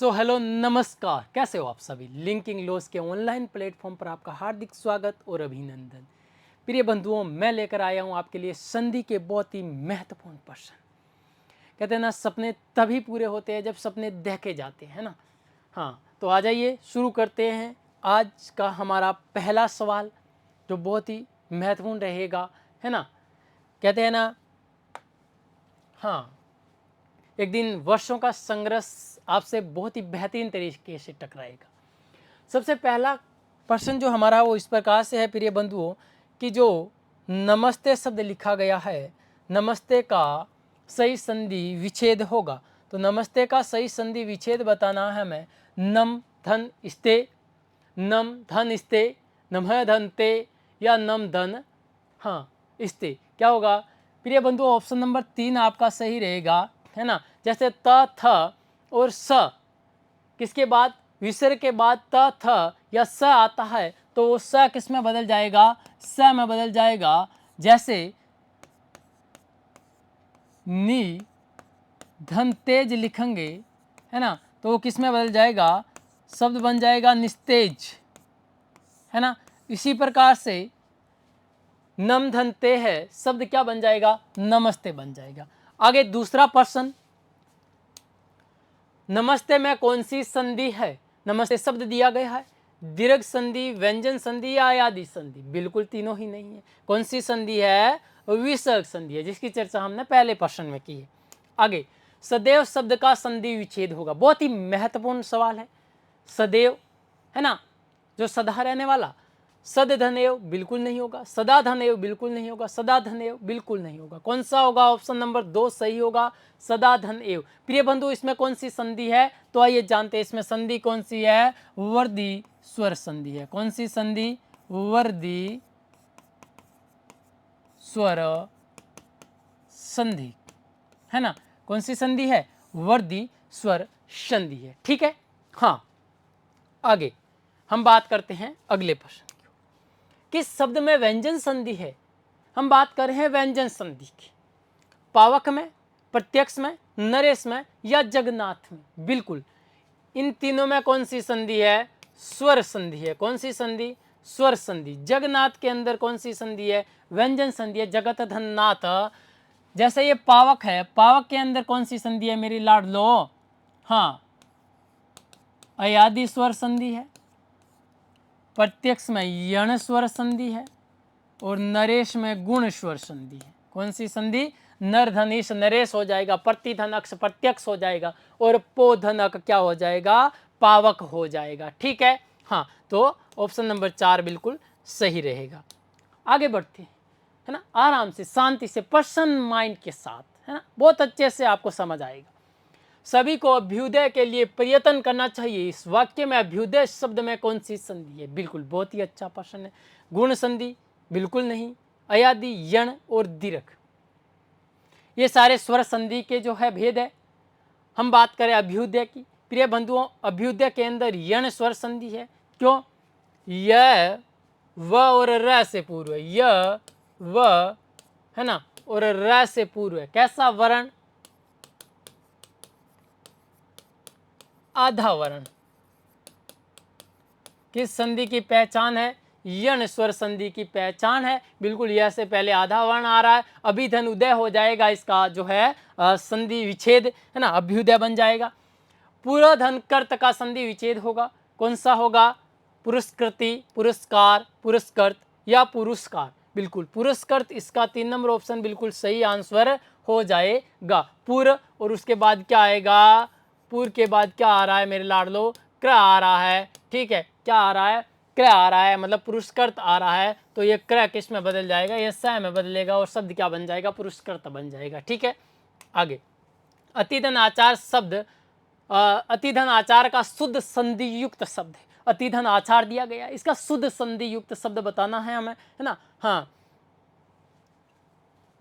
Hello नमस्कार, कैसे हो आप सभी। लिंकिंग लॉस के ऑनलाइन प्लेटफॉर्म पर आपका हार्दिक स्वागत और अभिनंदन। प्रिय बंधुओं, मैं लेकर आया हूं आपके लिए संधि के बहुत ही महत्वपूर्ण प्रश्न। कहते हैं ना, सपने तभी पूरे होते हैं जब सपने देखे जाते हैं ना। हाँ, तो आ जाइए शुरू करते हैं आज का हमारा पहला सवाल, जो बहुत ही महत्वपूर्ण रहेगा, है ना। कहते हैं ना, हाँ, एक दिन वर्षों का संघर्ष आपसे बहुत ही बेहतरीन तरीके से टकराएगा। सबसे पहला प्रश्न जो हमारा वो इस प्रकार से है प्रिय बंधुओं, कि जो नमस्ते शब्द लिखा गया है, नमस्ते का सही संधि विच्छेद होगा। तो नमस्ते का सही संधि विच्छेद बताना है हमें। नम धन स्ते, नम धन स्ते, नमः धन ते, या नम धन स्ते। क्या होगा प्रिय बंधु, ऑप्शन नंबर 3 आपका सही रहेगा, है ना। जैसे त थ और स किसके बाद, विसर्ग के बाद त थ या स आता है, तो वो स किस में बदल जाएगा, स में बदल जाएगा। जैसे नी धन तेज लिखेंगे, है ना, तो वो किस में बदल जाएगा, शब्द बन जाएगा निस्तेज, है ना। इसी प्रकार से नम धन ते है, शब्द क्या बन जाएगा, नमस्ते बन जाएगा। आगे दूसरा प्रश्न, नमस्ते में कौन सी संधि है। नमस्ते शब्द दिया गया है, दीर्घ संधि, व्यंजन संधि या आदि संधि। बिल्कुल तीनों ही नहीं है। कौन सी संधि है, विसर्ग संधि है, जिसकी चर्चा हमने पहले प्रश्न में की है। आगे सदैव शब्द का संधि विच्छेद होगा। बहुत ही महत्वपूर्ण सवाल है। सदैव, है ना, जो सदा रहने वाला, सद धनेव बिल्कुल नहीं होगा, सदा धनेव बिल्कुल नहीं होगा, सदा धनेव बिल्कुल नहीं होगा। कौन सा होगा, ऑप्शन नंबर 2 सही होगा, सदा धन एव। प्रिय बंधु, इसमें कौन सी संधि है, तो आइए जानते हैं इसमें संधि कौन सी है, वर्दी स्वर संधि है। कौन सी संधि, वर्दी स्वर संधि, है ना। कौन सी संधि है, वर्दी स्वर संधि है। ठीक है। हाँ, आगे हम बात करते हैं अगले प्रश्न की। किस शब्द में व्यंजन संधि है। हम बात कर रहे हैं व्यंजन संधि की। पावक में, प्रत्यक्ष में, नरेश में या जगन्नाथ में। बिल्कुल इन तीनों में कौन सी संधि है, स्वर संधि है। कौन सी संधि, स्वर संधि। जगन्नाथ के अंदर कौन सी संधि है, व्यंजन संधि है, जगत धन नाथ। जैसे ये पावक है, पावक के अंदर कौन सी संधि है मेरी लाडलो, हाँ, अयादि स्वर संधि है। प्रत्यक्ष में यण स्वर संधि है और नरेश में गुण स्वर संधि है। कौन सी संधि, नर धनिश नरेश हो जाएगा, प्रतिधन अक्ष प्रत्यक्ष हो जाएगा और पोधन अक क्या हो जाएगा, पावक हो जाएगा। ठीक है। हाँ, तो ऑप्शन नंबर 4 बिल्कुल सही रहेगा। आगे बढ़ते हैं, है ना, आराम से, शांति से, प्रसन्न माइंड के साथ, है ना, बहुत अच्छे से आपको समझ आएगा। सभी को अभ्युदय के लिए प्रयत्न करना चाहिए। इस वाक्य में अभ्युदय शब्द में कौन सी संधि है। बिल्कुल बहुत ही अच्छा प्रश्न है। गुण संधि बिल्कुल नहीं, अयादि, यण और दीर्घ, ये सारे स्वर संधि के जो है भेद है। हम बात करें अभ्युदय की, प्रिय बंधुओं, अभ्युदय के अंदर यण स्वर संधि है। क्यों, य व और र से पूर्व है, य व, है ना, और र से पूर्व है। कैसा वर्ण, आधा वर्ण। किस संधि की पहचान है, यण स्वर संधि की पहचान है। बिल्कुल यह से पहले आधा वर्ण आ रहा है, अभिधन उदय हो जाएगा, इसका जो है संधि विच्छेद, है ना, अभ्युदय बन जाएगा। पूरा धन कर्त का संधि विच्छेद होगा। कौन सा होगा, पुरस्कृति, पुरस्कार, पुरस्कृत या पुरस्कार। बिल्कुल पुरस्कृत, इसका 3 नंबर ऑप्शन बिल्कुल सही आंसर हो जाएगा। पूर्व और उसके बाद क्या आएगा, पूर्व के बाद क्या आ रहा है मेरे लाडलो, क्र आ रहा है। ठीक है, क्या आ रहा है, क्र आ रहा है, मतलब पुरस्कृत आ रहा है, तो ये क्र किस में बदल जाएगा, ये स में बदलेगा और शब्द क्या बन जाएगा, पुरस्कृत बन जाएगा। ठीक है। आगे अतिधन आचार शब्द, अतिधन आचार का शुद्ध संधि युक्त शब्द है। अतिधन आचार दिया गया, इसका शुद्ध संधि युक्त शब्द बताना है हमें, है ना। हाँ,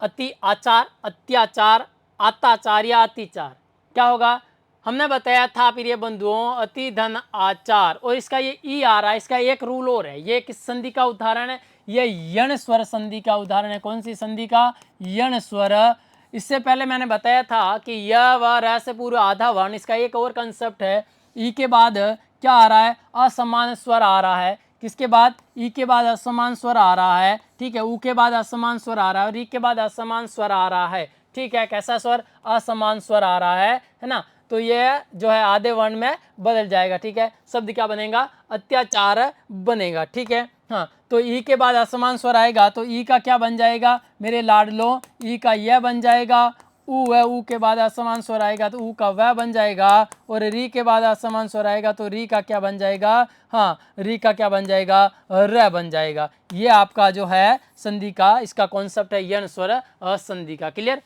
अति आचार, अत्याचार, आताचार या अतिचार। क्या होगा, हमने बताया था प्रिय बंधुओं, अति धन आचार, और इसका ये ई आ रहा है, इसका एक रूल और है। ये किस संधि का उदाहरण है, ये यण स्वर संधि का उदाहरण है। कौन सी संधि का, यण स्वर। इससे पहले मैंने बताया था कि य व र से पूर्व आधा वर्ण, इसका एक और कंसेप्ट है, ई के बाद क्या आ रहा है, असमान स्वर आ रहा है। किसके बाद, ई के बाद असमान स्वर आ रहा है, ठीक है, ऊ के बाद असमान स्वर आ रहा है और ई के बाद असमान स्वर आ रहा है, ठीक है। कैसा स्वर, असमान स्वर आ रहा है ना। तो ये जो है आधे वर्ण में बदल जाएगा, ठीक है। शब्द क्या बनेगा, अत्याचार बनेगा, ठीक है। हाँ, तो ई के बाद असमान स्वर आएगा तो ई का क्या बन जाएगा मेरे लाडलो, ई का यह बन जाएगा। ऊ है, ऊ के बाद असमान स्वर आएगा तो ऊ का वह बन जाएगा। और री के बाद असमान स्वर आएगा तो री का क्या बन जाएगा, हाँ, री का क्या बन जाएगा, र बन जाएगा। ये आपका जो है संधि का इसका कॉन्सेप्ट है, यण स्वर असंधि का। क्लियर।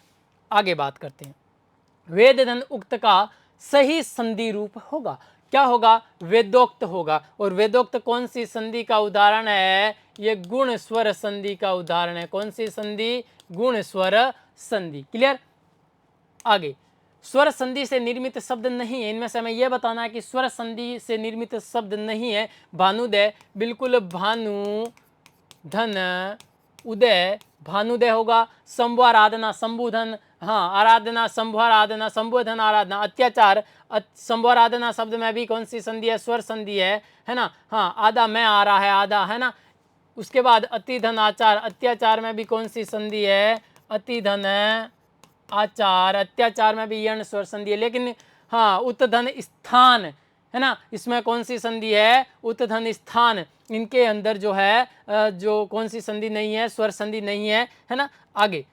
आगे बात करते हैं। वेदधन उक्त का सही संधि रूप होगा, क्या होगा, वेदोक्त होगा। और वेदोक्त कौन सी संधि का उदाहरण है, ये गुण स्वर संधि का उदाहरण है। कौन सी संधि, गुण स्वर संधि। क्लियर। आगे, स्वर संधि से निर्मित शब्द नहीं है, इनमें से हमें यह बताना है कि स्वर संधि से निर्मित शब्द नहीं है। भानुदय, बिल्कुल भानु धन उदय, भानुदय होगा। शंभु आराधना, शंभुधन, हाँ, आराधना, शंभु आराधना, शंभुधन आराधना। अत्याचार, शंभु आराधना शब्द में भी कौन सी संधि है, स्वर संधि है ना। हाँ, आधा में आ रहा है, आधा, है ना। उसके बाद अतिधन आचार, अत्याचार में भी कौन सी संधि है, अतिधन आचार। अत्याचार में भी यण स्वर संधि है। लेकिन हाँ, उत्धन स्थान, है ना, इसमें कौन सी संधि है, उत्धन स्थान। इनके अंदर जो है जो कौन सी संधि नहीं है, स्वर संधि नहीं है ना। आगे,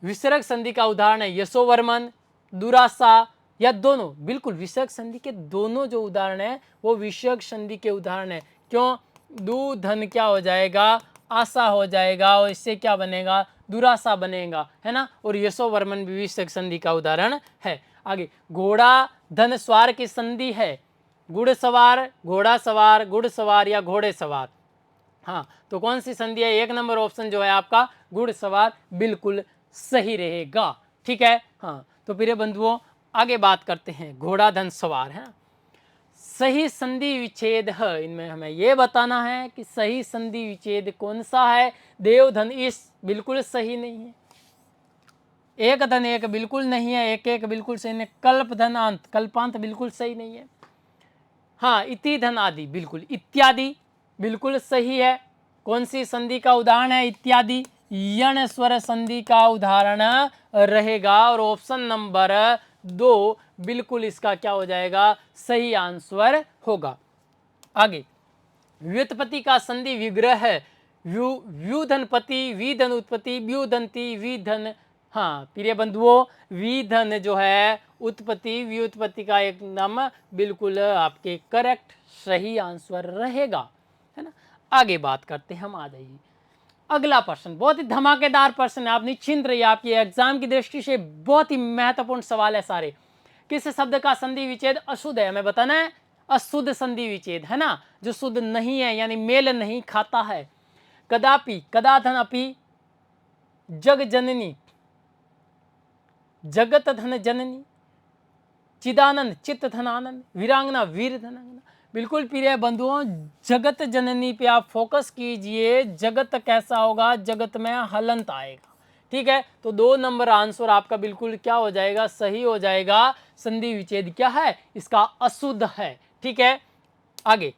विसर्ग संधि का उदाहरण है यशोवर्मन, दुरासा, या दोनों। बिल्कुल, विसर्ग संधि के दोनों जो उदाहरण है वो विसर्ग संधि के उदाहरण है। क्यों, दू धन क्या हो जाएगा, आशा हो जाएगा और इससे क्या बनेगा, दुरासा बनेगा, है ना। और यशोवर्मन भी विसर्ग संधि का उदाहरण है। आगे, घोड़ा धन स्वार की संधि है, गुड़ सवार, घोड़ा सवार, गुड़ सवार या घोड़े सवार। हाँ, तो कौन सी संधि है, एक नंबर ऑप्शन जो है आपका गुड़ सवार बिल्कुल सही रहेगा, ठीक है। हाँ, तो प्रिय बंधुओं आगे बात करते हैं, घोड़ा धन सवार है। सही संधि विच्छेद है, इनमें हमें यह बताना है कि सही संधि विच्छेद कौन सा है। देवधन इस बिल्कुल सही नहीं है, एक धन एक बिल्कुल नहीं है, एक एक बिल्कुल सही नहीं, कल्प धन अंत, कल्पांत बिल्कुल सही नहीं है। हाँ, इति धन आदि, बिल्कुल, इत्यादि बिल्कुल सही है। कौन सी संधि का उदाहरण है इत्यादि, यण स्वर संधि का उदाहरण रहेगा। और ऑप्शन नंबर 2 बिल्कुल इसका क्या हो जाएगा, सही आंसर होगा। आगे, व्युत्पत्ति का संधि विग्रह है, व्युधनपति, विधन उत्पत्ति, व्युधनती, विधन। हाँ प्रिय बंधुओं, विधन जो है उत्पत्ति, व्युत्पत्ति का एक नाम बिल्कुल आपके करेक्ट सही आंसर रहेगा, है ना। आगे बात करते हैं हम, आ जाइए अगला प्रश्न, बहुत ही धमाकेदार प्रश्न है, आप निश्चिंत रहिए, आपकी एग्जाम की दृष्टि से बहुत ही महत्वपूर्ण सवाल है सारे। किस शब्द का संधि विच्छेद अशुद्ध है, हमें बताना है। अशुद्ध संधि विच्छेद, है ना, जो शुद्ध नहीं है यानी मेल नहीं खाता है। कदापि, कदाधन अपि, जग जननी, जगत धन जननी, चिदानंद, चित्त धन आनंद, वीरांगना, वीर धनांगना। बिल्कुल प्रिय बंधुओं, जगत जननी पे आप फोकस कीजिए। जगत कैसा होगा, जगत में हलंत आएगा, ठीक है। तो 2 नंबर आंसर आपका बिल्कुल क्या हो जाएगा, सही हो जाएगा। संधि विच्छेद क्या है, इसका अशुद्ध है, ठीक है। आगे,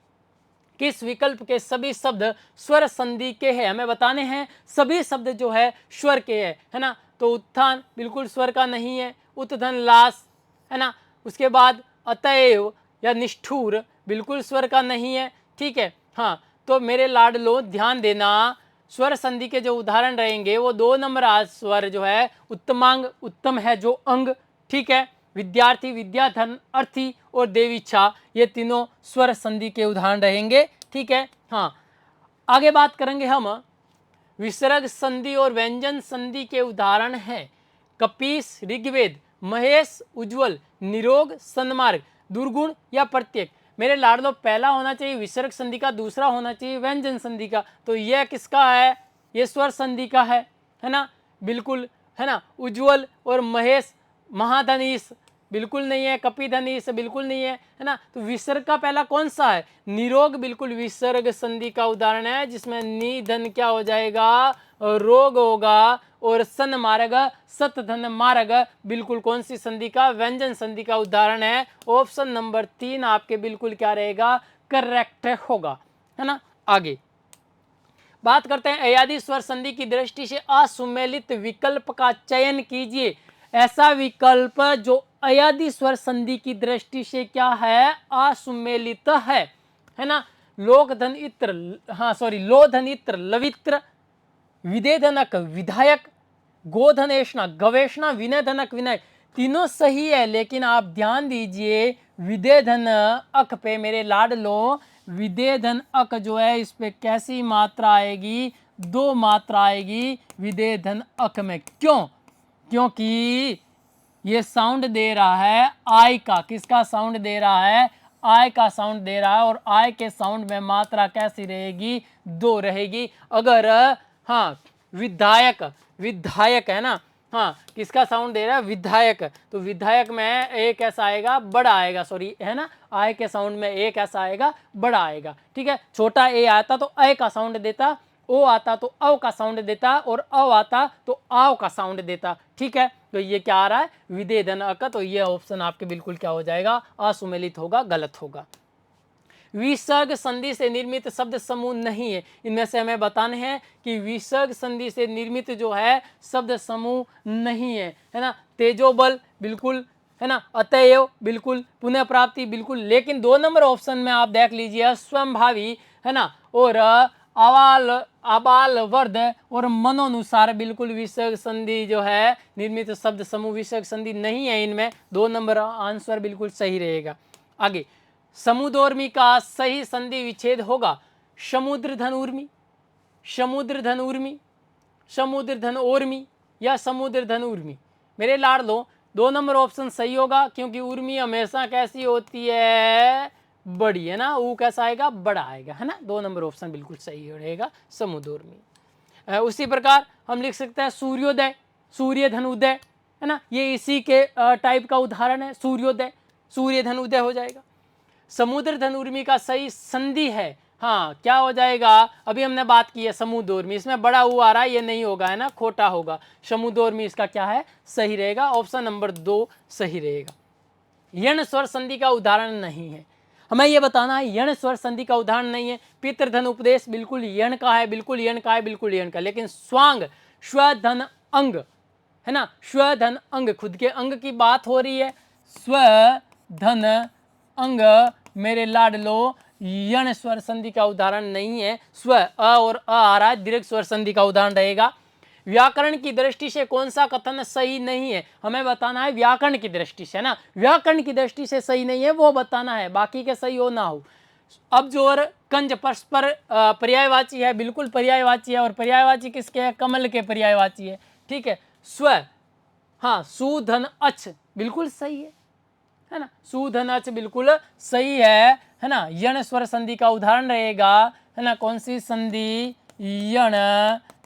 किस विकल्प के सभी शब्द स्वर संधि के हैं, हमें बताने हैं। सभी शब्द जो है स्वर के है ना। तो उत्थान बिल्कुल स्वर का नहीं है, उत्थन लास, है ना। उसके बाद अतएव या निष्ठुर बिल्कुल स्वर का नहीं है, ठीक है। हाँ, तो मेरे लाडलो ध्यान देना, स्वर संधि के जो उदाहरण रहेंगे वो 2 नंबर स्वर जो है उत्तमांग, उत्तम है जो अंग, ठीक है। विद्यार्थी, विद्याधन, अर्थी और देवीच्छा, ये तीनों स्वर संधि के उदाहरण रहेंगे, ठीक है। हाँ, आगे बात करेंगे हम, विसर्ग संधि और व्यंजन संधि के उदाहरण हैं। कपीस, ऋग्वेद, महेश, उज्ज्वल, निरोग, सन्मार्ग, दुर्गुण या प्रत्येक। मेरे लाडलो पहला होना चाहिए विसर्ग संधि का, दूसरा होना चाहिए व्यंजन संधि का। तो यह किसका है, ये स्वर संधि का है ना, बिल्कुल, है ना। उज्ज्वल और महेश, महाधनीश, बिल्कुल नहीं है, कपिधन ईस बिल्कुल नहीं है ना। तो विसर्ग का पहला कौन सा है, निरोग, बिल्कुल विसर्ग संधि का उदाहरण है, जिसमें निधन क्या हो जाएगा, रोग होगा, और सन मार्ग, सत धन मार्ग, बिल्कुल कौन सी संधि का, व्यंजन संधि का उदाहरण है। ऑप्शन नंबर 3 आपके बिल्कुल क्या रहेगा, करेक्ट होगा, है ना। आगे बात करते हैं अयादी स्वर संधि की दृष्टि से असुमेलित विकल्प का चयन कीजिए। ऐसा विकल्प जो अयादी स्वर संधि की दृष्टि से क्या है, असुमेलित है ना। लोक धन इत्र, हाँ सॉरी, लो धन इत्र लवित्र, विदेधनक विधायक, गोधनेशना गवेषणा, विनय धनक विनय, तीनों सही है। लेकिन आप ध्यान दीजिए विदेधन अक पे मेरे लाडलो, विदेधन अक जो है इस पे कैसी मात्रा आएगी, 2 मात्रा आएगी विदेधन अक में। क्यों, क्योंकि ये साउंड दे रहा है आई का, किसका साउंड दे रहा है, आई का साउंड दे रहा है, और आई के साउंड में मात्रा कैसी रहेगी, 2 रहेगी। अगर हाँ विधायक, विधायक है ना, हाँ किसका साउंड दे रहा है, विधायक, तो विधायक में एक ऐसा आएगा बड़ा आएगा, सॉरी है ना, आय के साउंड में एक ऐसा आएगा बड़ा आएगा, ठीक है। छोटा ए आता तो अ का साउंड देता, ओ आता तो अव का साउंड देता, और अव आता तो आव का साउंड देता, ठीक है। तो ये क्या आ रहा है, विदेधन अक, तो ये ऑप्शन आपके बिल्कुल क्या हो जाएगा, असुमेलित होगा, गलत होगा। विसर्ग संधि से निर्मित शब्द समूह नहीं है। इनमें से हमें बताने हैं कि विसर्ग संधि से निर्मित जो है शब्द समूह नहीं है ना। तेजोबल बिल्कुल, है ना, अतएव बिल्कुल, पुनः प्राप्ति बिल्कुल, लेकिन 2 नंबर ऑप्शन में आप देख लीजिए स्वयंभावी, है ना, और आवाल, आबाल वर्ध और मनोनुसार, बिल्कुल विसर्ग संधि जो है निर्मित शब्द समूह विसर्ग संधि नहीं है। इनमें 2 नंबर आंसर बिल्कुल सही रहेगा। आगे समुद्रोर्मी का सही संधि विच्छेद होगा, समुद्र धन उर्मी, समुद्र धन उर्मी, समुद्र धन ओर्मी, या समुद्र धन उर्मी। मेरे लाडलो 2 नंबर ऑप्शन सही होगा, क्योंकि उर्मी हमेशा कैसी होती है, बड़ी, है ना, ऊ कैसा आएगा, बड़ा आएगा, है ना। 2 नंबर ऑप्शन बिल्कुल सही रहेगा, समुद्रोर्मी। उसी प्रकार हम लिख सकते हैं सूर्योदय, सूर्य धन उदय, है ना, ये इसी के टाइप का उदाहरण है, सूर्योदय, सूर्य धन उदय हो जाएगा। समुद्र धन उर्मी का सही संधि है, हाँ क्या हो जाएगा, अभी हमने बात की है समुद्रोर्मी, इसमें बड़ा ऊ आ रहा है, ये नहीं होगा, है ना, खोटा होगा। समुद्रोर्मी इसका क्या है, सही रहेगा, ऑप्शन नंबर 2 सही रहेगा। यण स्वर संधि का उदाहरण नहीं है, हमें यह बताना है यण स्वर संधि का उदाहरण नहीं है। पितृधन उपदेश बिल्कुल यण का है, बिल्कुल यण का है, बिल्कुल यण का, लेकिन स्वांग स्वधन अंग, है ना, स्वधन अंग, खुद के अंग की बात हो रही है, स्वधन अंग मेरे लाडलो यण स्वर संधि का उदाहरण नहीं है। स्व अ और अ आ रहा है, दीर्घ स्वर संधि का उदाहरण रहेगा। व्याकरण की दृष्टि से कौन सा कथन सही नहीं है, हमें बताना है व्याकरण की दृष्टि से, है ना, व्याकरण की दृष्टि से सही नहीं है वो बताना है, बाकी के सही हो ना हो। अब जो और कंज परस्पर पर्यायवाची है, बिल्कुल पर्यायवाची है, और पर्यायवाची किसके है, कमल के पर्यायवाची है, ठीक है। स्व, हाँ सुधन अच बिल्कुल सही है ना, सुधन अच बिल्कुल सही है ना। यण स्वर संधि का उदाहरण रहेगा, है ना, कौन सी संधि, यण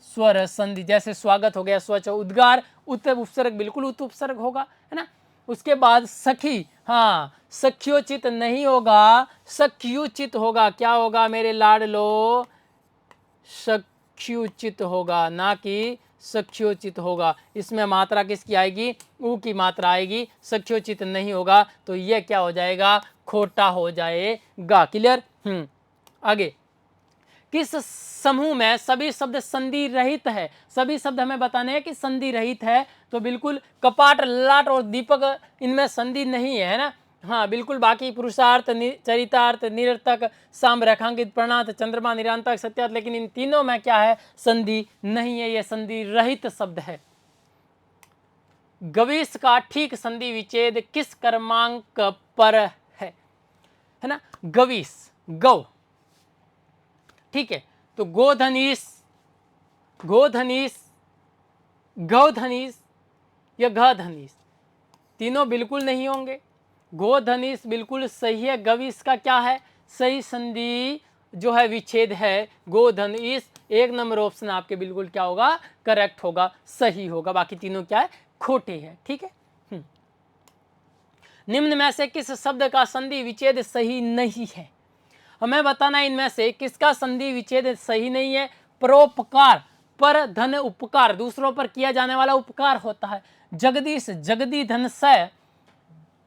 स्वर संधि, जैसे स्वागत हो गया, स्वच्छ, उद्गार, उत उपसर्ग, बिल्कुल उत उपसर्ग होगा, है ना। उसके बाद सखी, हाँ सख्योचित नहीं होगा, सख्युचित होगा, क्या होगा मेरे लाडलो, सख्युचित होगा, ना कि सख्योचित होगा। इसमें मात्रा किसकी आएगी, ऊ की मात्रा आएगी, सख्योचित नहीं होगा, तो यह क्या हो जाएगा, खोटा हो जाएगा। क्लियर। आगे किस समूह में सभी शब्द संधि रहित है, सभी शब्द हमें बताने हैं कि संधि रहित है, तो बिल्कुल कपाट, ललाट और दीपक, इनमें संधि नहीं है ना, हाँ बिल्कुल। बाकी पुरुषार्थ, चरितार्थ, निरर्थक, साम, रेखांकित, प्रणात, चंद्रमा, निरांतक, सत्यार्थ, लेकिन इन तीनों में क्या है, संधि नहीं है, ये संधि रहित शब्द है। गवीश का ठीक संधि विच्छेद किस क्रमांक पर है ना, गवीश, गौ, ठीक है, तो गोधनीस, गोधनीस, गौधनीस या गधनीस, तीनों बिल्कुल नहीं होंगे। गोधनीस बिल्कुल सही है, गवीस का क्या है, सही संधि जो है विच्छेद है गोधनीस, 1 नंबर ऑप्शन आपके बिल्कुल क्या होगा, करेक्ट होगा, सही होगा, बाकी तीनों क्या है, खोटे हैं, ठीक है। निम्न में से किस शब्द का संधि विच्छेद सही नहीं है? हमें बताना है इनमें से किसका संधि विच्छेद सही नहीं है। परोपकार, पर धन उपकार, दूसरों पर किया जाने वाला उपकार होता है। जगदीश, जगदी धन स,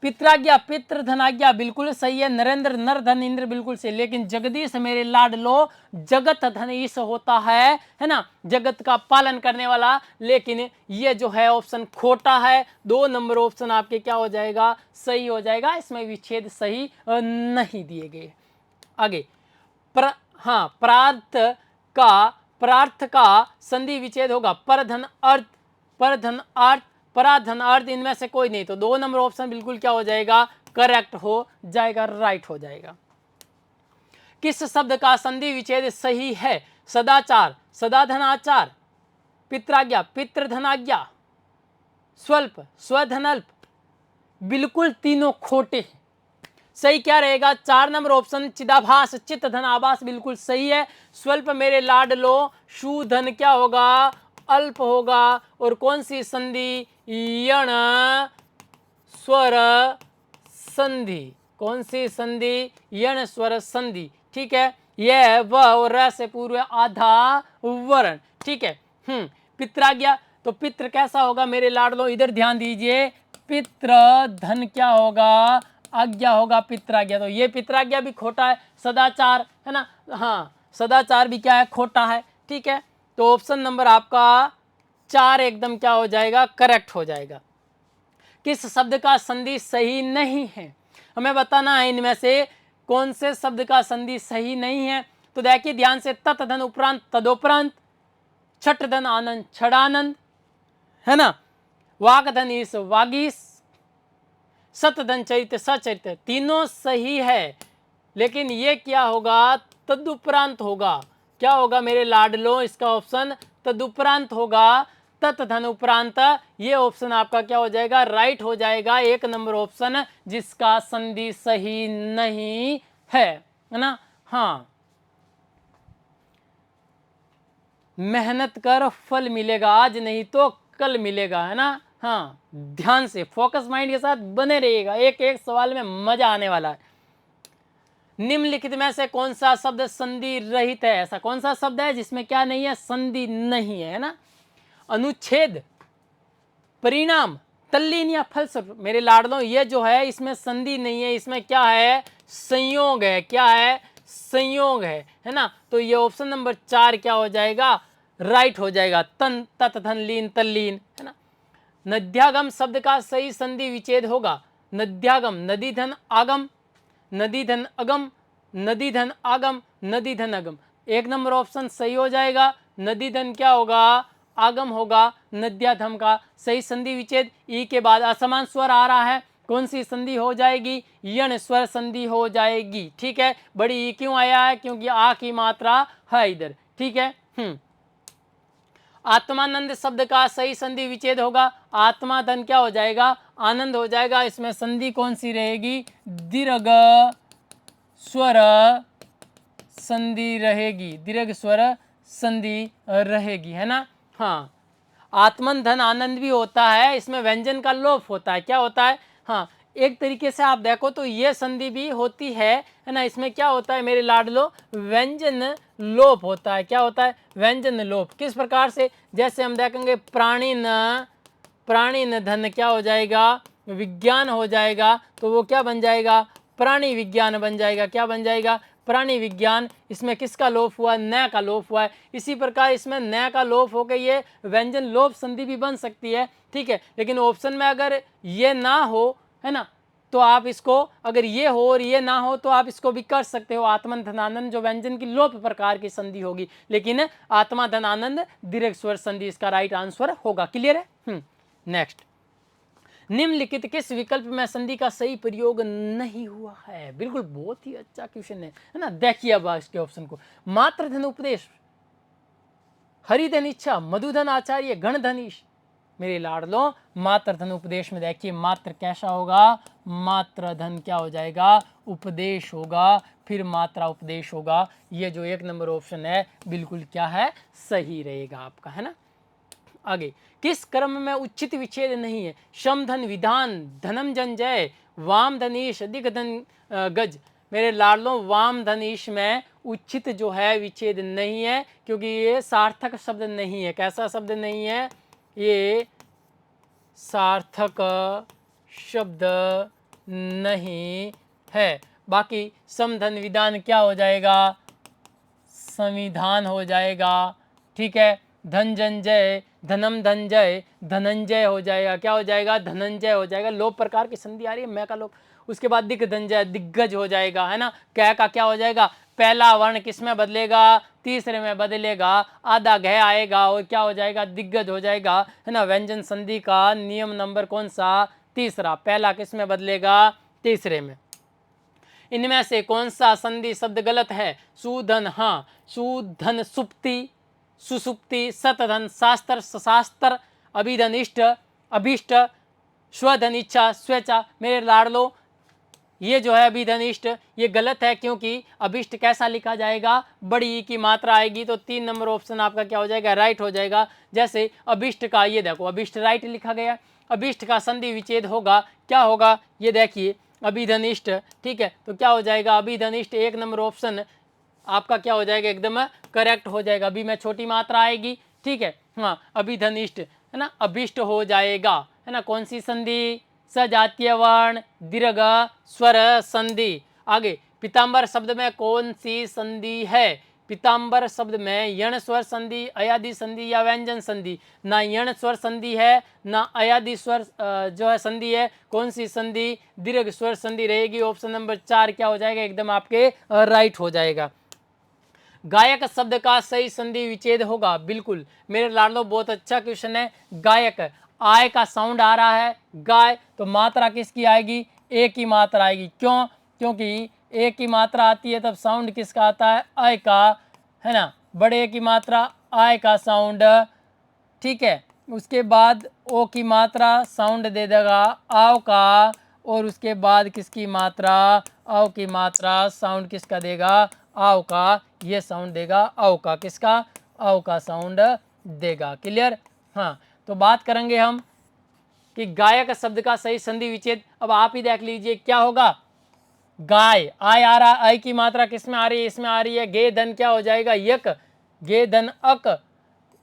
पित्राज्ञा, पितृ धनाज्ञा बिल्कुल सही है। नरेंद्र, नर धन इंद्र बिल्कुल सही, लेकिन जगदीश मेरे लाडलो जगत धन ईश होता है ना, जगत का पालन करने वाला। लेकिन ये जो है ऑप्शन खोटा है। 2 नंबर ऑप्शन आपके क्या हो जाएगा, सही हो जाएगा। इसमें विच्छेद सही नहीं दिए गए। आगे प्रार्थ का संधि विच्छेद होगा परधन अर्थ, परधन अर्थ, पराधन अर्थ, इनमें से कोई नहीं। तो 2 नंबर ऑप्शन बिल्कुल क्या हो जाएगा, करेक्ट हो जाएगा, राइट हो जाएगा। किस शब्द का संधि विच्छेद सही है? सदाचार, सदाधनाचार, पित्राज्ञा, पितृधनाज्ञा, स्वल्प, स्वधनल्प, बिल्कुल तीनों खोटे हैं। सही क्या रहेगा? 4 नंबर ऑप्शन चिदाभास, चित्त धन आभास बिल्कुल सही है। स्वल्प मेरे लाडलो, शु धन क्या होगा, अल्प होगा। और कौन सी संधि, यण स्वर संधि, कौन सी संधि, यण स्वर संधि, ठीक है। यह व और र से पूर्व आधा वर्ण, ठीक है। पित्राज्ञा, तो पितृ कैसा होगा मेरे लाडलो, इधर ध्यान दीजिए, पितृ धन क्या होगा, आज्ञा होगा पित्राज्ञा। तो ये पित्राज्ञा भी खोटा है। सदाचार है ना, हाँ सदाचार भी क्या है, खोटा है, ठीक है। तो ऑप्शन नंबर आपका 4 एकदम क्या हो जाएगा, करेक्ट हो जाएगा। किस शब्द का संधि सही नहीं है? हमें बताना है इनमें से कौन से शब्द का संधि सही नहीं है। तो देखिए ध्यान से, तत् धन उपरांत तदोपरांत, छठ धन आनंद छड़ानंद, है ना, वाग धन ईस वागीस, सत धन चरित सचरित, तीनों सही है। लेकिन ये क्या होगा, तदुपरांत होगा। क्या होगा मेरे लाडलो, इसका ऑप्शन तदुपरांत होगा। तत् धन उपरांत, ये ऑप्शन आपका क्या हो जाएगा, राइट हो जाएगा। 1 नंबर ऑप्शन जिसका संधि सही नहीं है ना। हाँ, मेहनत कर फल मिलेगा, आज नहीं तो कल मिलेगा, है ना। हाँ, ध्यान से फोकस माइंड के साथ बने रहिएगा, एक एक सवाल में मजा आने वाला है। निम्नलिखित में से कौन सा शब्द संधि रहित है? ऐसा कौन सा शब्द है जिसमें क्या नहीं है, संधि नहीं है ना। अनुच्छेद, परिणाम, तल्लीन या फलस्वरूप, मेरे लाडलों ये जो है इसमें संधि नहीं है, इसमें क्या है, संयोग है। क्या है, संयोग है ना। तो ये ऑप्शन नंबर 4 क्या हो जाएगा, राइट हो जाएगा। तन, तत, धन, लीन, तल्लीन, है ना। नद्यागम शब्द का सही संधि विच्छेद होगा। नद्यागम, नदी धन आगम, नदी धन अगम, नदी धन आगम, नदी धन अगम, 1 नंबर ऑप्शन सही हो जाएगा। नदी धन क्या होगा, आगम होगा। नद्याधम का सही संधि विच्छेद, ई के बाद असमान स्वर आ रहा है, कौन सी संधि हो जाएगी, यण स्वर संधि हो जाएगी, ठीक है। बड़ी ई क्यों आया है, क्योंकि आ की मात्रा है इधर, ठीक है। आत्मानंद शब्द का सही संधि विच्छेद होगा। आत्मा धन क्या हो जाएगा, आनंद हो जाएगा। इसमें संधि कौन सी रहेगी, दीर्घ स्वर संधि रहेगी, दीर्घ स्वर संधि रहेगी, है ना। हाँ, आत्मन धन आनंद भी होता है, इसमें व्यंजन का लोप होता है। क्या होता है, हाँ, एक तरीके से आप देखो तो ये संधि भी होती है ना। इसमें क्या होता है मेरे लाडलो, व्यंजन लोप होता है। क्या होता है, व्यंजन लोप। किस प्रकार से, जैसे हम देखेंगे प्राणीन, प्राणीन धन क्या हो जाएगा, विज्ञान हो जाएगा। तो वो क्या बन जाएगा, प्राणी विज्ञान बन जाएगा। क्या बन जाएगा, प्राणी विज्ञान। इसमें किसका लोप हुआ, न का लोप हुआ है। इसी प्रकार इसमें न का लोप होकर ये व्यंजन लोप संधि भी बन सकती है, ठीक है। लेकिन ऑप्शन में अगर ये ना हो, है ना, तो आप इसको, अगर ये हो और ये ना हो तो आप इसको भी कर सकते हो। आत्मन धनानंद जो व्यंजन की लोप प्रकार की संधि होगी, लेकिन आत्मा धनानंद दीर्घ स्वर संधि इसका राइट आंसर होगा। क्लियर है। नेक्स्ट, निम्नलिखित किस विकल्प में संधि का सही प्रयोग नहीं हुआ है? बिल्कुल, बहुत ही अच्छा क्वेश्चन है ना। देखिए अब इसके ऑप्शन को, मात्र धन उपदेश, हरिधन इच्छा, मधुधन आचार्य, गणधन ईश। मेरे लाडलो, मात्र धन उपदेश में देखिए मात्र कैसा होगा, मात्र धन क्या हो जाएगा, उपदेश होगा, फिर मात्रा उपदेश होगा। ये जो 1 नंबर ऑप्शन है बिल्कुल क्या है, सही रहेगा आपका, है ना। आगे, किस क्रम में उचित विच्छेद नहीं है? शम धन विधान, धनम जन जय, वाम धनीश दिग्धन गज, मेरे लाडलों वाम धनीश में उचित जो है विच्छेद नहीं है, क्योंकि ये सार्थक शब्द नहीं है। कैसा शब्द नहीं है? ये सार्थक शब्द नहीं है। बाकी समधन विधान क्या हो जाएगा? संविधान हो जाएगा। ठीक है, धन जन जय, धनम धनजय, धनंजय हो जाएगा। क्या हो जाएगा? धनंजय हो जाएगा। लोप प्रकार की संधि आ रही है, मैं का लोप। उसके बाद दिग्धंजय, दिग्गज हो जाएगा, है ना। कै का क्या हो जाएगा? पहला वर्ण किस में बदलेगा? तीसरे में बदलेगा, आधा घ आएगा और क्या हो जाएगा? दिग्गज हो जाएगा, है ना। व्यंजन संधि का नियम नंबर कौन सा? तीसरा। पहला किस में बदलेगा? तीसरे में। इनमें से कौन सा संधि शब्द गलत है? सुधन, हाँ, सुधन सुप्ति, सुसुप्ति, सतधन, शास्त्र, सशास्त्र, अभिधन इष्ट, अभिष्ट, स्वधन इच्छा, स्वेच्छा। मेरे लाडलो, ये जो है अभिधनिष्ठ, ये गलत है, क्योंकि अभिष्ट कैसा लिखा जाएगा? बड़ी ई की मात्रा आएगी, तो 3 नंबर ऑप्शन आपका क्या हो जाएगा? राइट हो जाएगा। जैसे अभिष्ट का, ये देखो अभिष्ट राइट लिखा गया, अभिष्ट का संधि विच्छेद होगा, क्या होगा? ये देखिए अभिधनिष्ठ, ठीक है, तो क्या हो जाएगा? अभिधनिष्ठ 1 नंबर ऑप्शन आपका क्या हो जाएगा? एकदम करेक्ट हो जाएगा। अभी में छोटी मात्रा आएगी, ठीक है, हाँ, अभिधनिष्ठ, है ना, अभिष्ट हो जाएगा, है ना। कौन सी संधि? सजातीय वर्ण दीर्घ स्वर संधि। आगे, पीताम्बर शब्द में कौन सी संधि है? पीताम्बर शब्द में यण स्वर संधि, अयादि संधि या व्यंजन संधि? ना यण स्वर संधि है, ना अयादि स्वर जो है संधि है। कौन सी संधि? दीर्घ स्वर संधि रहेगी। ऑप्शन नंबर 4 क्या हो जाएगा? एकदम आपके राइट हो जाएगा। गायक शब्द का सही संधि विच्छेद होगा। बिल्कुल मेरे लाडलो, बहुत अच्छा क्वेश्चन है। गायक, आय का साउंड आ रहा है, गाय, तो मात्रा किसकी आएगी? ए की मात्रा आएगी। क्यों? क्योंकि ए की मात्रा आती है तब साउंड किसका आता है? आय का, है ना। बड़े की मात्रा आय का साउंड, ठीक है। उसके बाद ओ की मात्रा साउंड दे देगा आव का, और उसके बाद किसकी मात्रा? आव की मात्रा साउंड किसका देगा? आव का, ये साउंड देगा आव का। किसका? आव का साउंड देगा। क्लियर? हाँ, तो बात करेंगे हम कि गायक शब्द का सही संधि विच्छेद। अब आप ही देख लीजिए क्या होगा। गाय, आय आ रहा, आय की मात्रा किसमें आ रही है? इसमें आ रही है। गे धन क्या हो जाएगा? यक, गे धन अक,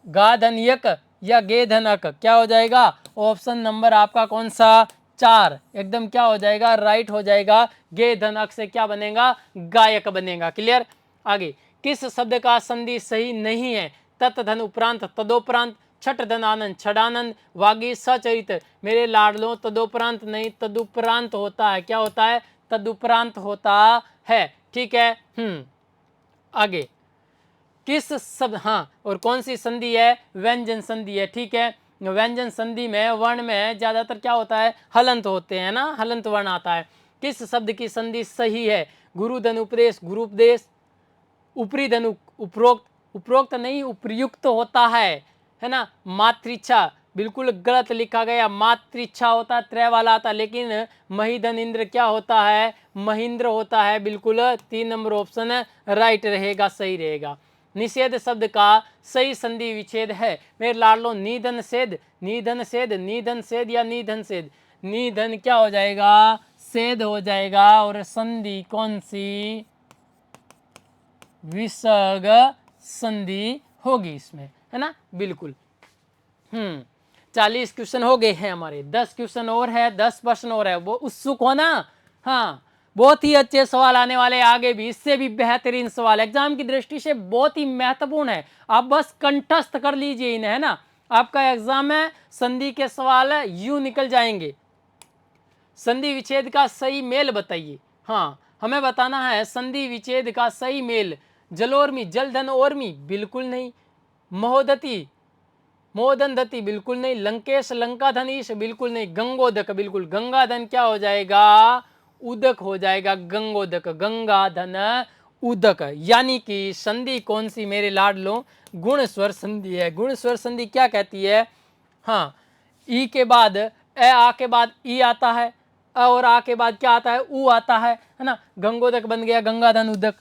गा धन यक या गे धन अक, क्या हो जाएगा? ऑप्शन नंबर आपका कौन सा? 4 एकदम क्या हो जाएगा? राइट हो जाएगा। गे धन अक से क्या बनेगा? गायक बनेगा। क्लियर? आगे, किस शब्द का संधि सही नहीं है? तत् धन उपरांत, तदोपरांत, छठ धन आनंद, छडानंद, वागी सचरित। मेरे लाडलों, तदोपरांत नहीं, तदुपरांत होता है। क्या होता है? तदुपरांत होता है, ठीक है। आगे, किस शब्द, हाँ, और कौन सी संधि है? व्यंजन संधि है, ठीक है। व्यंजन संधि में वर्ण में ज्यादातर क्या होता है? हलंत होते हैं ना, हलंत वर्ण आता है। किस शब्द की संधि सही है? गुरु धन उपदेश, गुरुपदेश, ऊपरी धन उपरोक्त, उपरोक्त नहीं उपयुक्त होता है ना। मातृच्छा, बिल्कुल गलत लिखा गया। मातृच्छा होता है, त्रय वाला आता, लेकिन महिधन इंद्र क्या होता है? महेंद्र होता है। बिल्कुल 3 नंबर ऑप्शन राइट रहेगा, सही रहेगा। निषेध शब्द का सही संधि विच्छेद है। मेरे लाडलो, निधन सेद, निधन सेद, निधन सेद या निधन सेद? निधन क्या हो जाएगा? सेद हो जाएगा। और संधि कौन सी? विसर्ग संधि होगी इसमें, है ना। बिल्कुल 40 क्वेश्चन हो गए हैं हमारे। 10 क्वेश्चन और है, 10 प्रश्न और है। वो उत्सुक हो ना? हाँ, बहुत ही अच्छे सवाल आने वाले आगे भी, इससे भी बेहतरीन सवाल एग्जाम की दृष्टि से बहुत ही महत्वपूर्ण है। आप बस कंठस्थ कर लीजिए इन्हें, है ना। आपका एग्जाम में संधि के सवाल यूं निकल जाएंगे। संधि विच्छेद का सही मेल बताइए। हाँ, हमें बताना है संधि विच्छेद का सही मेल। जलोर्मी, जलधन ओर्मी, बिल्कुल नहीं। महोदती, मोदन दती, बिल्कुल नहीं। लंकेश, लंका धनीश, बिल्कुल नहीं। गंगोदक, बिल्कुल। गंगाधन क्या हो जाएगा? उदक हो जाएगा। गंगोदक, गंगाधन उदक। यानी कि संधि कौन सी मेरे लाडलो? गुण स्वर संधि है। गुण स्वर संधि क्या कहती है? हाँ, ई के बाद ए, आ के बाद ई आता है, अ और आ के बाद क्या आता है? ऊ आता है ना। गंगोदक बन गया गंगाधन उदक।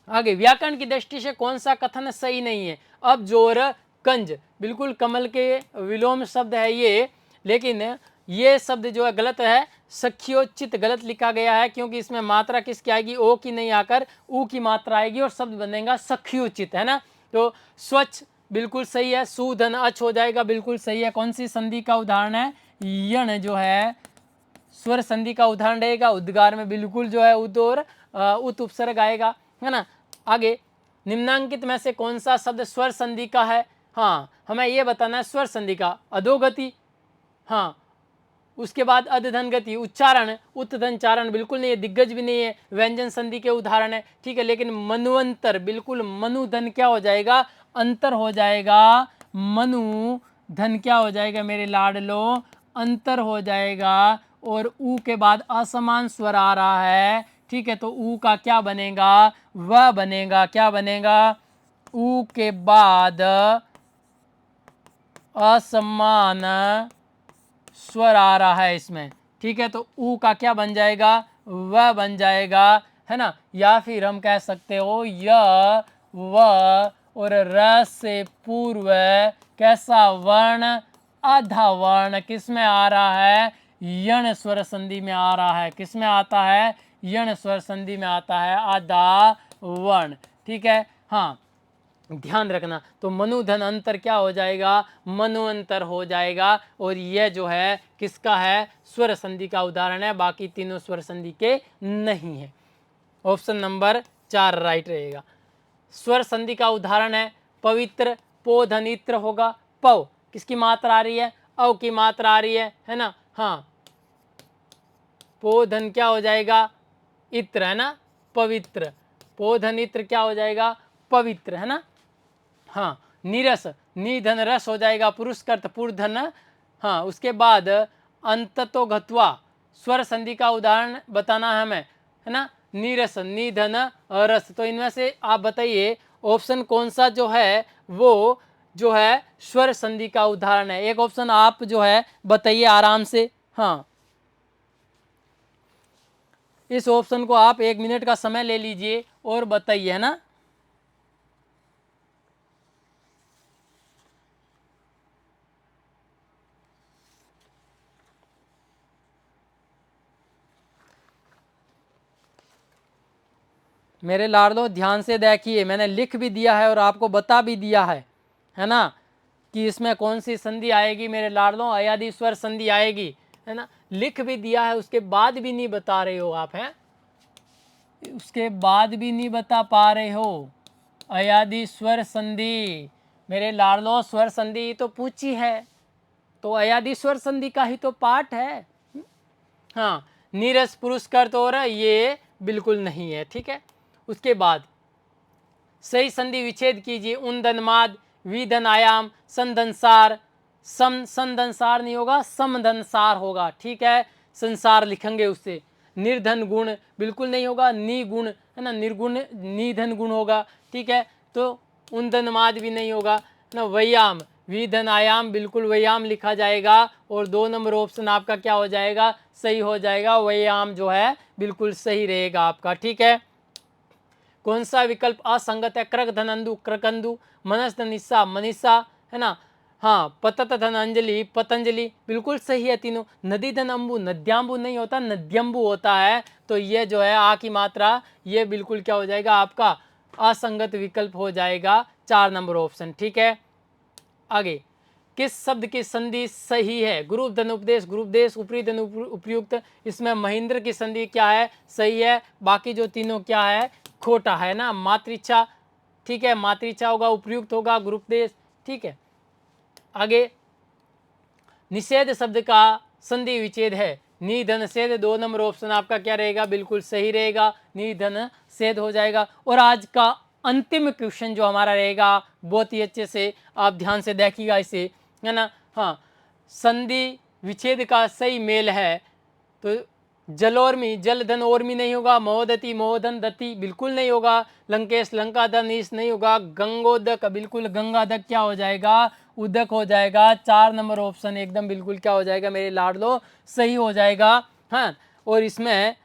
आगे, व्याकरण की दृष्टि से कौन सा कथन सही नहीं है? अब जोर कंज, बिल्कुल कमल के विलोम शब्द है ये, लेकिन ये शब्द जो है गलत है, सख्योचित गलत लिखा गया है, क्योंकि इसमें मात्रा किसकी आएगी, ओ की नहीं आकर ऊ की मात्रा आएगी और शब्द बनेगा सख्योचित, है ना। तो स्वच्छ बिल्कुल सही है, सुधन अच हो जाएगा, बिल्कुल सही है। कौन सी संधि का उदाहरण है, यण जो है स्वर संधि का उदाहरण रहेगा। उद्गार में बिल्कुल जो है उद और उत उपसर्ग आएगा, है ना। आगे, निम्नांकित में से कौन सा शब्द स्वर संधि का है, हाँ हमें ये बताना है। स्वर संधि का अधोगति, हाँ, उसके बाद अधधन गति, उच्चारण उत्धन चारण बिल्कुल नहीं है, दिग्गज भी नहीं है, व्यंजन संधि के उदाहरण है, ठीक है। लेकिन मनुअंतर, बिल्कुल मनुधन क्या हो जाएगा, अंतर हो जाएगा, मनु धन क्या हो जाएगा मेरे लाडलो, अंतर हो जाएगा। और ऊ के बाद असमान स्वर आ रहा है, ठीक है, तो ऊ का क्या बनेगा, वह बनेगा, क्या बनेगा, ऊ के बाद असमान स्वर आ रहा है इसमें, ठीक है, तो ऊ का क्या बन जाएगा, वह बन जाएगा, है ना। या फिर हम कह सकते हो य व और र से पूर्व कैसा वर्ण, आधा वर्ण किस में आ रहा है, यण स्वर संधि में आ रहा है। किस में आता है, यण स्वर संधि में आता है आधा वर्ण, ठीक है। हाँ, ध्यान रखना, तो मनुधन अंतर क्या हो जाएगा, मनुअंतर हो जाएगा। और यह जो है किसका है, स्वर संधि का उदाहरण है, बाकी तीनों स्वर संधि के नहीं है। ऑप्शन नंबर 4 राइट रहेगा। स्वर संधि का उदाहरण है पवित्र, पो धन इत्र होगा। पव किसकी मात्रा आ रही है, अव की मात्रा आ रही है ना। हाँ, पो धन क्या हो जाएगा, इत्र, है ना, पवित्र। पो धन इत्र क्या हो जाएगा, पवित्र, है ना। हाँ, नीरस, निधन रस हो जाएगा, पुरुषकर्त पुरधन। हाँ, उसके बाद अंततो घत्वा, स्वर संधि का उदाहरण बताना है हमें, है ना, नीरस निधन रस। तो इनमें से आप बताइए ऑप्शन कौन सा जो है वो जो है स्वर संधि का उदाहरण है। एक ऑप्शन आप जो है बताइए आराम से। हाँ, इस ऑप्शन को आप 1 मिनट का समय ले लीजिए और बताइए, है ना। मेरे लाडलो ध्यान से देखिए, मैंने लिख भी दिया है और आपको बता भी दिया है ना, कि इसमें कौन सी संधि आएगी मेरे लाडलो, अयादि स्वर संधि आएगी, है ना। लिख भी दिया है, उसके बाद भी नहीं बता रहे हो आप, हैं, उसके बाद भी नहीं बता पा रहे हो। अयादि स्वर संधि मेरे लाडलो, स्वर संधि तो पूछी है, तो अयादि स्वर संधि का ही तो पाठ है। हाँ, नीरस पुरुषकर और ये बिल्कुल नहीं है, ठीक है। उसके बाद सही संधि विच्छेद कीजिए। उन्दन्माद, विधन आयाम, संदंसार, संदंसार नहीं होगा, समदंसार होगा, ठीक है, संसार लिखेंगे उससे। निर्धन गुण बिल्कुल नहीं होगा, निगुण, है ना, निर्गुण निधन गुण होगा, ठीक है। तो उन्दन्माद भी नहीं होगा, है ना। व्यायाम, विधन आयाम, बिल्कुल व्यायाम लिखा जाएगा। और 2 नंबर ऑप्शन आपका क्या हो जाएगा, सही हो जाएगा, व्यायाम जो है बिल्कुल सही रहेगा आपका, ठीक है। कौन सा विकल्प असंगत है, क्रक धनंदु क्रकंदु, मनस धनिस्सा मनीषा, है ना। हाँ, पतत धन अंजलि पतंजलि, बिल्कुल सही है तीनों। नदी धन अम्बु, नद्यांबु नहीं होता, नद्यंबु होता है। तो ये जो है आ की मात्रा, ये बिल्कुल क्या हो जाएगा आपका असंगत विकल्प हो जाएगा, 4 नंबर ऑप्शन, ठीक है। आगे, किस शब्द की संधि सही है, ग्रुप धन उपदेश, ग्रुप देश, उपरी धन उपयुक्त। इसमें महेंद्र की संधि क्या है, सही है, बाकी जो तीनों क्या है, खोटा है ना। मातृच्छा, ठीक है, मातृच्छा होगा, उपयुक्त होगा, ग्रुप देश, ठीक है। आगे, निषेध शब्द का संधि विच्छेद है, निधन सेद, 2 नंबर ऑप्शन आपका क्या रहेगा, बिल्कुल सही रहेगा, निधन सेद हो जाएगा। और आज का अंतिम क्वेश्चन जो हमारा रहेगा, बहुत ही अच्छे से आप ध्यान से देखिएगा इसे, है ना। हाँ, संधि विच्छेद का सही मेल है, तो जलोर्मी, जल धन ओर्मी नहीं होगा, महोदति महोदन दति बिल्कुल नहीं होगा, लंकेश लंका धन ईस नहीं होगा, गंगोदक बिल्कुल गंगादक क्या हो जाएगा, उदक हो जाएगा। 4 नंबर ऑप्शन एकदम बिल्कुल क्या हो जाएगा मेरे लाडलो, सही हो जाएगा। हाँ, और इसमें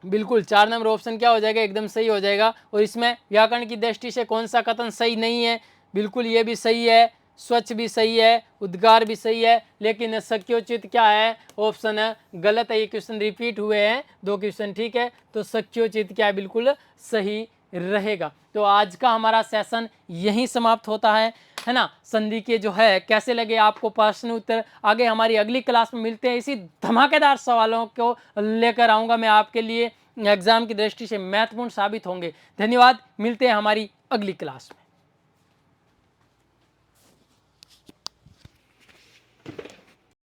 बिल्कुल 4 नंबर ऑप्शन क्या हो जाएगा, एकदम सही हो जाएगा। और इसमें व्याकरण की दृष्टि से कौन सा कथन सही नहीं है, बिल्कुल ये भी सही है। स्वच्छ भी सही है, उद्गार भी सही है, लेकिन शक्योचित क्या है, ऑप्शन है गलत है। ये क्वेश्चन रिपीट हुए हैं, 2 क्वेश्चन, ठीक है। तो शक्योचित क्या है, बिल्कुल सही रहेगा। तो आज का हमारा सेशन यहीं समाप्त होता है ना। संधि के जो है कैसे लगे आपको प्रश्न उत्तर, आगे हमारी अगली क्लास में मिलते हैं। इसी धमाकेदार सवालों को लेकर आऊँगा मैं आपके लिए, एग्जाम की दृष्टि से महत्वपूर्ण साबित होंगे। धन्यवाद, मिलते हैं हमारी अगली क्लास में।